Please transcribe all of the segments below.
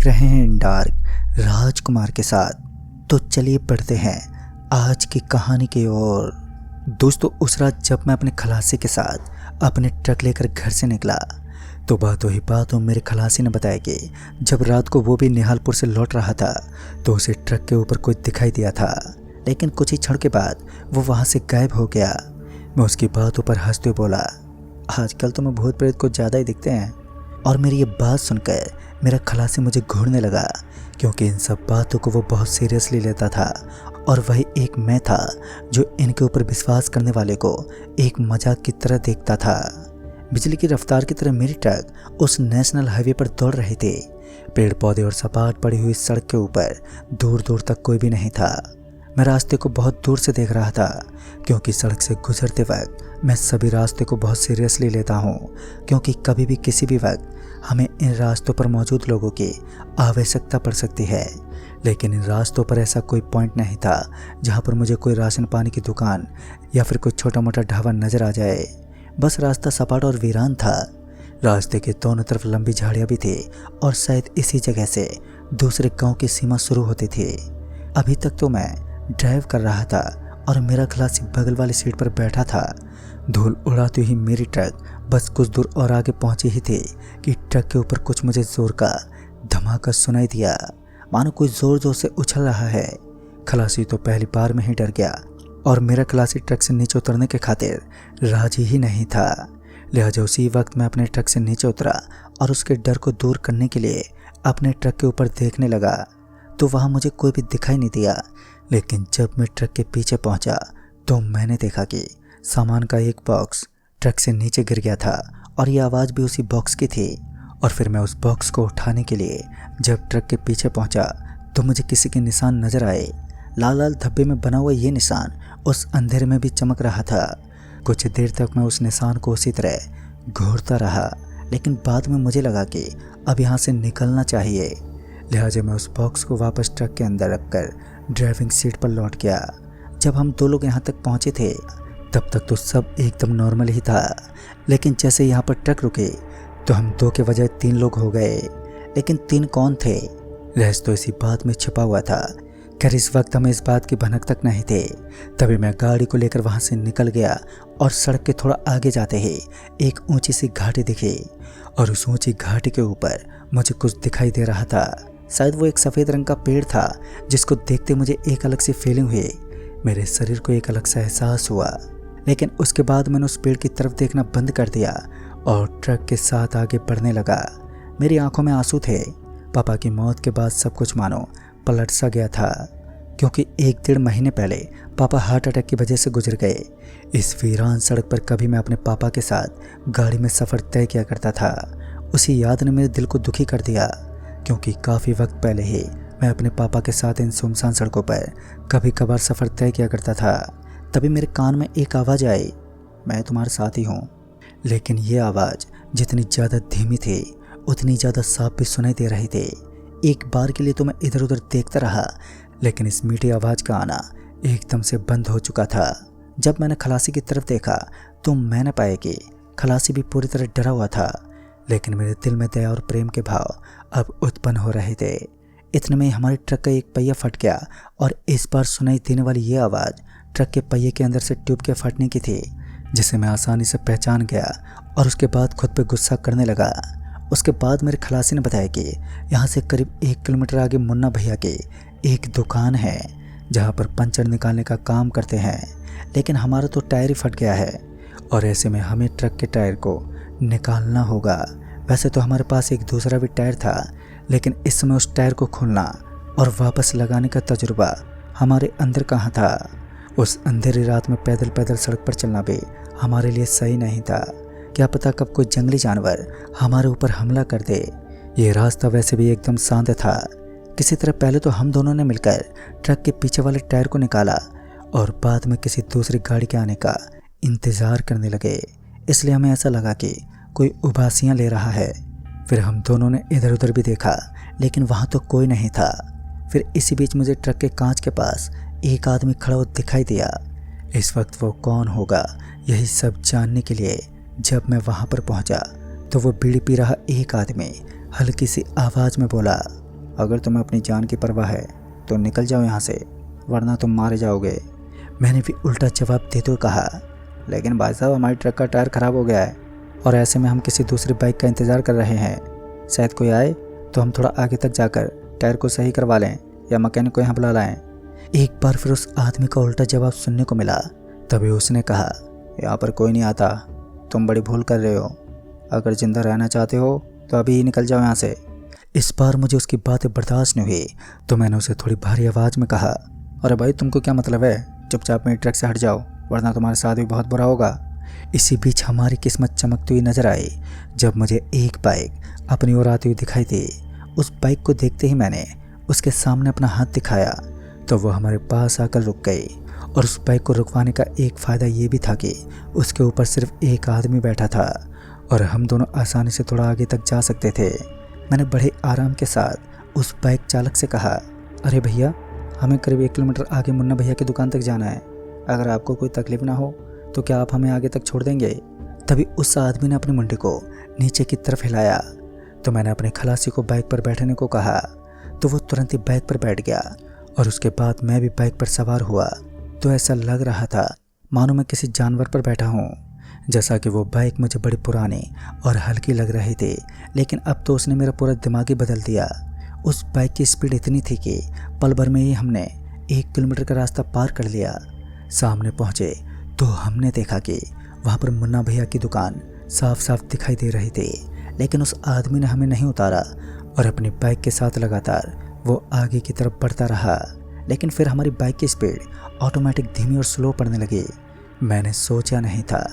देख रहे हैं डार्क राजकुमार के साथ। तो चलिए बढ़ते हैं आज की कहानी की ओर। दोस्तों, उस रात जब मैं अपने खलासी के साथ अपने ट्रक लेकर घर से निकला तो बातों ही बातों मेरे खलासी ने बताया कि जब रात को वो भी निहालपुर से लौट रहा था तो उसे ट्रक के ऊपर कोई दिखाई दिया था, लेकिन कुछ ही क्षण के बाद वो वहाँ से गायब हो गया। मैं उसकी बातों पर हंसते हुए बोला, आजकल तो मैं भूत प्रेत को ज़्यादा ही दिखते हैं। और मेरी ये बात सुनकर मेरा खलासी मुझे घूरने लगा, क्योंकि इन सब बातों को वो बहुत सीरियसली लेता था और वही एक मैं था जो इनके ऊपर विश्वास करने वाले को एक मजाक की तरह देखता था। बिजली की रफ्तार की तरह मेरी ट्रक उस नेशनल हाईवे पर दौड़ रही थी। पेड़ पौधे और सपाट पड़ी हुई सड़क के ऊपर दूर दूर तक कोई भी नहीं था। मैं रास्ते को बहुत दूर से देख रहा था, क्योंकि सड़क से गुजरते वक्त मैं सभी रास्ते को बहुत सीरियसली लेता हूँ, क्योंकि कभी भी किसी भी वक्त हमें इन रास्तों पर मौजूद लोगों की आवश्यकता पड़ सकती है। लेकिन इन रास्तों पर ऐसा कोई पॉइंट नहीं था जहाँ पर मुझे कोई राशन पानी की दुकान या फिर कोई छोटा मोटा ढाबा नजर आ जाए। बस रास्ता सपाट और वीरान था। रास्ते के दोनों तरफ लंबी झाड़ियाँ भी थी और शायद इसी जगह से दूसरे गांव की सीमा शुरू होती थी। अभी तक तो मैं ड्राइव कर रहा था और मेरा खलासी बगल वाली सीट पर बैठा था। धूल उड़ाती हुई मेरी ट्रक बस कुछ दूर और आगे पहुंची ही थी कि ट्रक के ऊपर कुछ मुझे जोर का धमाका सुनाई दिया, मानो कोई जोर जोर से उछल रहा है। खलासी तो पहली बार में ही डर गया और मेरा खलासी ट्रक से नीचे उतरने के खातिर राजी ही नहीं था। लिहाजा उसी वक्त मैं अपने ट्रक से नीचे उतरा और उसके डर को दूर करने के लिए अपने ट्रक के ऊपर देखने लगा तो वहाँ मुझे कोई भी दिखाई नहीं दिया। लेकिन जब मैं ट्रक के पीछे पहुंचा तो मैंने देखा कि सामान का एक बॉक्स ट्रक से नीचे गिर गया था और ये आवाज़ भी उसी बॉक्स की थी। और फिर मैं उस बॉक्स को उठाने के लिए जब ट्रक के पीछे पहुंचा तो मुझे किसी के निशान नजर आए। लाल लाल धब्बे में बना हुआ ये निशान उस अंधेरे में भी चमक रहा था। कुछ देर तक मैं उस निशान को उसी तरह घूरता रहा, लेकिन बाद में मुझे लगा कि अब यहाँ से निकलना चाहिए। लिहाजा मैं उस बॉक्स को वापस ट्रक के अंदर रखकर ड्राइविंग सीट पर लौट गया। जब हम दो लोग यहाँ तक पहुँचे थे तब तक तो सब एकदम नॉर्मल ही था, लेकिन जैसे यहाँ पर ट्रक रुके तो हम दो के बजाय 3 लोग हो गए। लेकिन 3 कौन थे, रहस्य तो इसी बात में छिपा हुआ था। खैर इस वक्त हमें इस बात की भनक तक नहीं थे। तभी मैं गाड़ी को लेकर वहाँ से निकल गया और सड़क के थोड़ा आगे जाते ही एक ऊंची सी घाटी दिखी और उस ऊंची घाटी के ऊपर मुझे कुछ दिखाई दे रहा था। शायद वो एक सफ़ेद रंग का पेड़ था जिसको देखते मुझे एक अलग सी फीलिंग हुई। मेरे शरीर को एक अलग सा एहसास हुआ, लेकिन उसके बाद मैंने उस पेड़ की तरफ देखना बंद कर दिया और ट्रक के साथ आगे बढ़ने लगा। मेरी आंखों में आंसू थे। पापा की मौत के बाद सब कुछ मानो पलट सा गया था, क्योंकि 1-1.5 महीने पहले पापा हार्ट अटैक की वजह से गुजर गए। इस वीरान सड़क पर कभी मैं अपने पापा के साथ गाड़ी में सफ़र तय किया करता था। उसी याद ने मेरे दिल को दुखी कर दिया, क्योंकि काफ़ी वक्त पहले ही मैं अपने पापा के साथ इन सुनसान सड़कों पर कभी कभार सफ़र तय किया करता था। तभी मेरे कान में एक आवाज़ आई, मैं तुम्हारे साथ ही हूँ। लेकिन ये आवाज़ जितनी ज़्यादा धीमी थी उतनी ज़्यादा साफ भी सुनाई दे रही थी। एक बार के लिए तो मैं इधर उधर देखता रहा, लेकिन इस मीठी आवाज़ का आना एकदम से बंद हो चुका था। जब मैंने खलासी की तरफ देखा तो मैंने पाया कि खलासी भी पूरी तरह डरा हुआ था, लेकिन मेरे दिल में दया और प्रेम के भाव अब उत्पन्न हो रहे थे। इतने में हमारे ट्रक का एक पहिया फट गया और इस बार सुनाई देने वाली ये आवाज़ ट्रक के पहिए के अंदर से ट्यूब के फटने की थी, जिसे मैं आसानी से पहचान गया और उसके बाद खुद पे गुस्सा करने लगा। उसके बाद मेरे खलासी ने बताया कि यहाँ से करीब 1 किलोमीटर आगे मुन्ना भैया की एक दुकान है जहाँ पर पंचर निकालने का काम करते हैं। लेकिन हमारा तो टायर ही फट गया है और ऐसे में हमें ट्रक के टायर को निकालना होगा। वैसे तो हमारे पास एक दूसरा भी टायर था, लेकिन इस समय उस टायर को खोलना और वापस लगाने का तजुर्बा हमारे अंदर कहाँ था। उस अंधेरी रात में पैदल पैदल सड़क पर चलना भी हमारे लिए सही नहीं था। क्या पता कब कोई जंगली जानवर हमारे ऊपर हमला कर दे। ये रास्ता वैसे भी एकदम शांत था। किसी तरह पहले तो हम दोनों ने मिलकर ट्रक के पीछे वाले टायर को निकाला और बाद में किसी दूसरी गाड़ी के आने का इंतज़ार करने लगे। इसलिए हमें ऐसा लगा कि कोई उबासियाँ ले रहा है। फिर हम दोनों ने इधर उधर भी देखा, लेकिन वहाँ तो कोई नहीं था। फिर इसी बीच मुझे ट्रक के कांच के पास एक आदमी खड़ा हुआ दिखाई दिया। इस वक्त वो कौन होगा यही सब जानने के लिए जब मैं वहाँ पर पहुँचा तो वो बीड़ी पी रहा एक आदमी हल्की सी आवाज़ में बोला, अगर तुम्हें अपनी जान की परवाह है तो निकल जाओ यहाँ से, वरना तुम मारे जाओगे। मैंने भी उल्टा जवाब देते हुए कहा, लेकिन भाई साहब हमारी ट्रक का टायर ख़राब हो गया है और ऐसे में हम किसी दूसरी बाइक का इंतज़ार कर रहे हैं। शायद कोई आए तो हम थोड़ा आगे तक जाकर टायर को सही करवा लें या मैकेनिक को यहाँ बुला लाएं। एक बार फिर उस आदमी का उल्टा जवाब सुनने को मिला। तभी उसने कहा, यहाँ पर कोई नहीं आता, तुम बड़ी भूल कर रहे हो। अगर जिंदा रहना चाहते हो तो अभी ही निकल जाओ यहाँ से। इस बार मुझे उसकी बातें बर्दाश्त नहीं हुई तो मैंने उसे थोड़ी भारी आवाज़ में कहा, अरे भाई तुमको क्या मतलब है, चुपचाप मेरी ट्रक से हट जाओ वरना तुम्हारे साथ भी बहुत बुरा होगा। इसी बीच हमारी किस्मत चमकती हुई नजर आई जब मुझे एक बाइक अपनी ओर आती हुई दिखाई दी। उस बाइक को देखते ही मैंने उसके सामने अपना हाथ दिखाया तो वह हमारे पास आकर रुक गई। और उस बाइक को रुकवाने का एक फ़ायदा ये भी था कि उसके ऊपर सिर्फ एक आदमी बैठा था और हम दोनों आसानी से थोड़ा आगे तक जा सकते थे। मैंने बड़े आराम के साथ उस बाइक चालक से कहा, अरे भैया हमें करीब 1 किलोमीटर आगे मुन्ना भैया की दुकान तक जाना है, अगर आपको कोई तकलीफ़ ना हो तो क्या आप हमें आगे तक छोड़ देंगे। तभी उस आदमी ने अपनी मुंडी को नीचे की तरफ हिलाया तो मैंने अपने खलासी को बाइक पर बैठने को कहा तो वो तुरंत ही बाइक पर बैठ गया और उसके बाद मैं भी बाइक पर सवार हुआ। तो ऐसा लग रहा था मानो मैं किसी जानवर पर बैठा हूँ। जैसा कि वो बाइक मुझे बड़ी पुरानी और हल्की लग रही थी, लेकिन अब तो उसने मेरा पूरा दिमाग ही बदल दिया। उस बाइक की स्पीड इतनी थी कि पल भर में ही हमने 1 किलोमीटर का रास्ता पार कर लिया। सामने पहुँचे तो हमने देखा कि वहाँ पर मुन्ना भैया की दुकान साफ साफ दिखाई दे रही थी, लेकिन उस आदमी ने हमें नहीं उतारा और अपनी बाइक के साथ लगातार वो आगे की तरफ बढ़ता रहा। लेकिन फिर हमारी बाइक की स्पीड ऑटोमेटिक धीमी और स्लो पड़ने लगी। मैंने सोचा नहीं था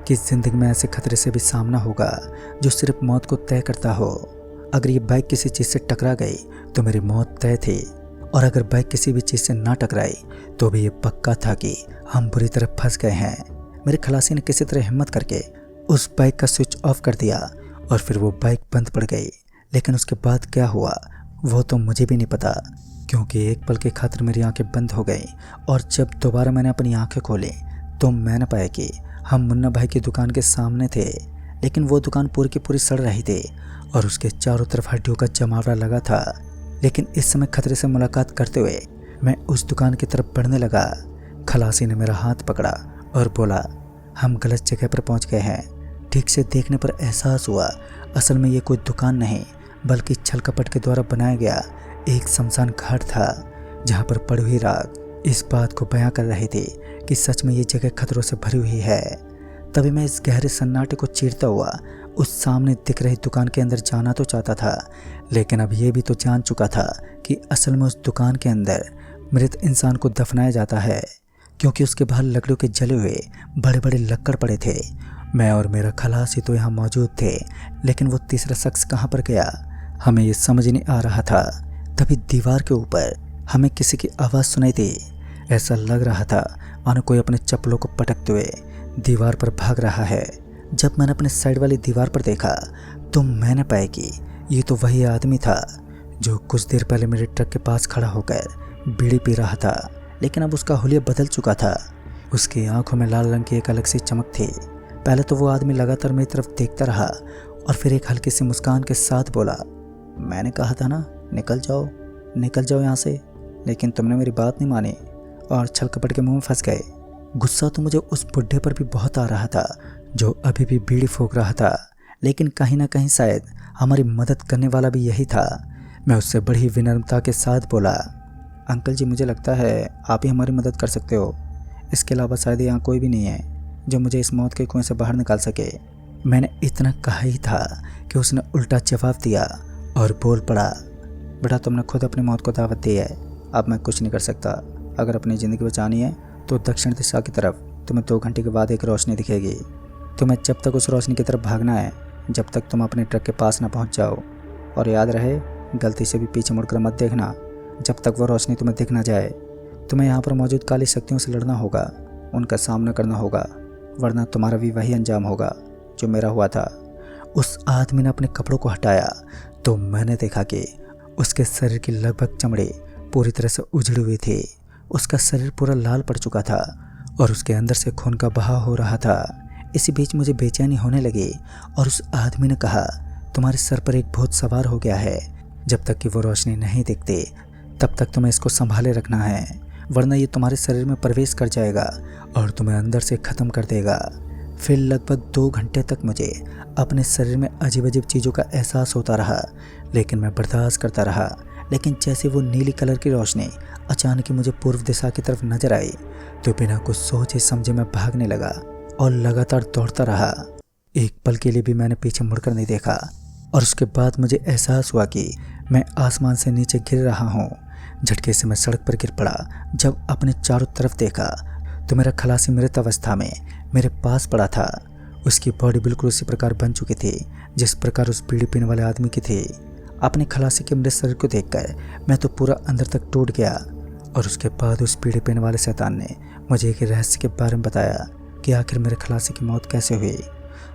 कि ज़िंदगी में ऐसे खतरे से भी सामना होगा जो सिर्फ मौत को तय करता हो। अगर ये बाइक किसी चीज़ से टकरा गई तो मेरी मौत तय थी, और अगर बाइक किसी भी चीज़ से ना टकराई तो भी ये पक्का था कि हम बुरी तरह फंस गए हैं। मेरे खलासी ने किसी तरह हिम्मत करके उस बाइक का स्विच ऑफ कर दिया और फिर वो बाइक बंद पड़ गई। लेकिन उसके बाद क्या हुआ वो तो मुझे भी नहीं पता, क्योंकि एक पल के खातिर मेरी आंखें बंद हो गईं और जब दोबारा मैंने अपनी आंखें खोली तो मैंने पाया कि हम मुन्ना भाई की दुकान के सामने थे। लेकिन वो दुकान पूरी की पूरी सड़ रही थी और उसके चारों तरफ हड्डियों का जमावड़ा लगा था। लेकिन इस समय खतरे से मुलाकात करते हुए मैं उस दुकान की तरफ बढ़ने लगा। खलासी ने मेरा हाथ पकड़ा और बोला, हम गलत जगह पर पहुंच गए हैं। ठीक से देखने पर एहसास हुआ असल में ये कोई दुकान नहीं बल्कि छल कपट के द्वारा बनाया गया एक शमशान घाट था, जहाँ पर पड़ी हुई राख इस बात को बयां कर रही थी कि सच में ये जगह खतरों से भरी हुई है। तभी मैं इस गहरे सन्नाटे को चीरता हुआ उस सामने दिख रही दुकान के अंदर जाना तो चाहता था, लेकिन अब ये भी तो जान चुका था कि असल में उस दुकान के अंदर मृत इंसान को दफनाया जाता है, क्योंकि उसके बाहर लकड़ियों के जले हुए बड़े बड़े लक्कड़ पड़े थे। मैं और मेरा खलासी तो यहाँ मौजूद थे, लेकिन वो तीसरा शख्स कहाँ पर गया हमें ये समझ नहीं आ रहा था। तभी दीवार के ऊपर हमें किसी की आवाज़ सुनाई दी। ऐसा लग रहा था मानो कोई अपने चप्पलों को पटकते हुए दीवार पर भाग रहा है। जब मैंने अपने साइड वाली दीवार पर देखा तो मैंने पाया कि ये तो वही आदमी था जो कुछ देर पहले मेरे ट्रक के पास खड़ा होकर बीड़ी पी रहा था, लेकिन अब उसका हुलिया बदल चुका था। उसकी आंखों में लाल रंग की एक अलग सी चमक थी। पहले तो वो आदमी लगातार मेरी तरफ देखता रहा और फिर एक हल्की सी मुस्कान के साथ बोला, मैंने कहा था ना निकल जाओ यहाँ से, लेकिन तुमने मेरी बात नहीं मानी और छल कपट के मुंह में फंस गए। गुस्सा तो मुझे उस बुढ़े पर भी बहुत आ रहा था जो अभी भी बीड़ी फूंक रहा था, लेकिन कहीं ना कहीं शायद हमारी मदद करने वाला भी यही था। मैं उससे बड़ी विनम्रता के साथ बोला, अंकल जी मुझे लगता है आप ही हमारी मदद कर सकते हो, इसके अलावा शायद यहाँ कोई भी नहीं है जो मुझे इस मौत के कुएं से बाहर निकाल सके। मैंने इतना कहा ही था कि उसने उल्टा जवाब दिया और बोल पड़ा, बेटा तुमने खुद अपनी मौत को दावत दी है, अब मैं कुछ नहीं कर सकता। अगर अपनी ज़िंदगी बचानी है तो दक्षिण दिशा की तरफ तुम्हें 2 घंटे के बाद एक रोशनी दिखेगी। तुम्हें जब तक उस रोशनी की तरफ भागना है जब तक तुम अपने ट्रक के पास ना पहुंच जाओ, और याद रहे गलती से भी पीछे मुड़कर मत देखना जब तक वो रोशनी तुम्हें दिख ना जाए। तुम्हें यहाँ पर मौजूद काली शक्तियों से लड़ना होगा, उनका सामना करना होगा, वरना तुम्हारा भी वही अंजाम होगा जो मेरा हुआ था। उस आदमी ने अपने कपड़ों को हटाया तो मैंने देखा कि उसके शरीर की लगभग चमड़ी पूरी तरह से उजड़ी हुई थी। उसका शरीर पूरा लाल पड़ चुका था और उसके अंदर से खून का बहाव हो रहा था। इसी बीच मुझे बेचैनी होने लगी और उस आदमी ने कहा, तुम्हारे सर पर एक भूत सवार हो गया है, जब तक कि वो रोशनी नहीं दिखती तब तक तुम्हें इसको संभाले रखना है, वरना ये तुम्हारे शरीर में प्रवेश कर जाएगा और तुम्हें अंदर से ख़त्म कर देगा। फिर लगभग 2 घंटे तक मुझे अपने शरीर में अजीब अजीब चीज़ों का एहसास होता रहा, लेकिन मैं बर्दाश्त करता रहा। लेकिन जैसे वो नीली कलर की रोशनी अचानक ही मुझे पूर्व दिशा की तरफ नजर आई तो बिना कुछ सोचे समझे मैं भागने लगा और लगातार दौड़ता रहा। एक पल के लिए भी मैंने पीछे मुड़कर नहीं देखा और उसके बाद मुझे एहसास हुआ कि मैं आसमान से नीचे गिर रहा हूँ। झटके से मैं सड़क पर गिर पड़ा। जब अपने चारों तरफ देखा तो मेरा खलासी मृत अवस्था में मेरे पास पड़ा था। उसकी बॉडी बिल्कुल उसी प्रकार बन चुकी थी जिस प्रकार उस बीड़ी पीने वाले आदमी की थी। अपने खलासी के मृत शरीर को देखकर मैं तो पूरा अंदर तक टूट गया और उसके बाद उस बीड़ी पीने वाले शैतान ने मुझे एक रहस्य के बारे में बताया कि आखिर मेरे खलासी की मौत कैसे हुई।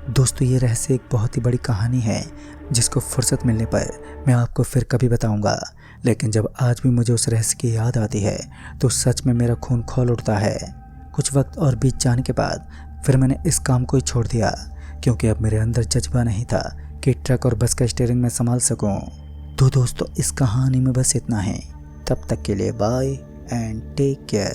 दोस्तों, ये रहस्य एक बहुत ही बड़ी कहानी है जिसको फुर्सत मिलने पर मैं आपको फिर कभी बताऊंगा। लेकिन जब आज भी मुझे उस रहस्य की याद आती है तो सच में मेरा खून खौल उठता है। कुछ वक्त और बीत जाने के बाद फिर मैंने इस काम को ही छोड़ दिया, क्योंकि अब मेरे अंदर जज्बा नहीं था कि ट्रक और बस का स्टीयरिंग में संभाल सकूं। तो दोस्तों, इस कहानी में बस इतना है। तब तक के लिए बाय एंड टेक केयर।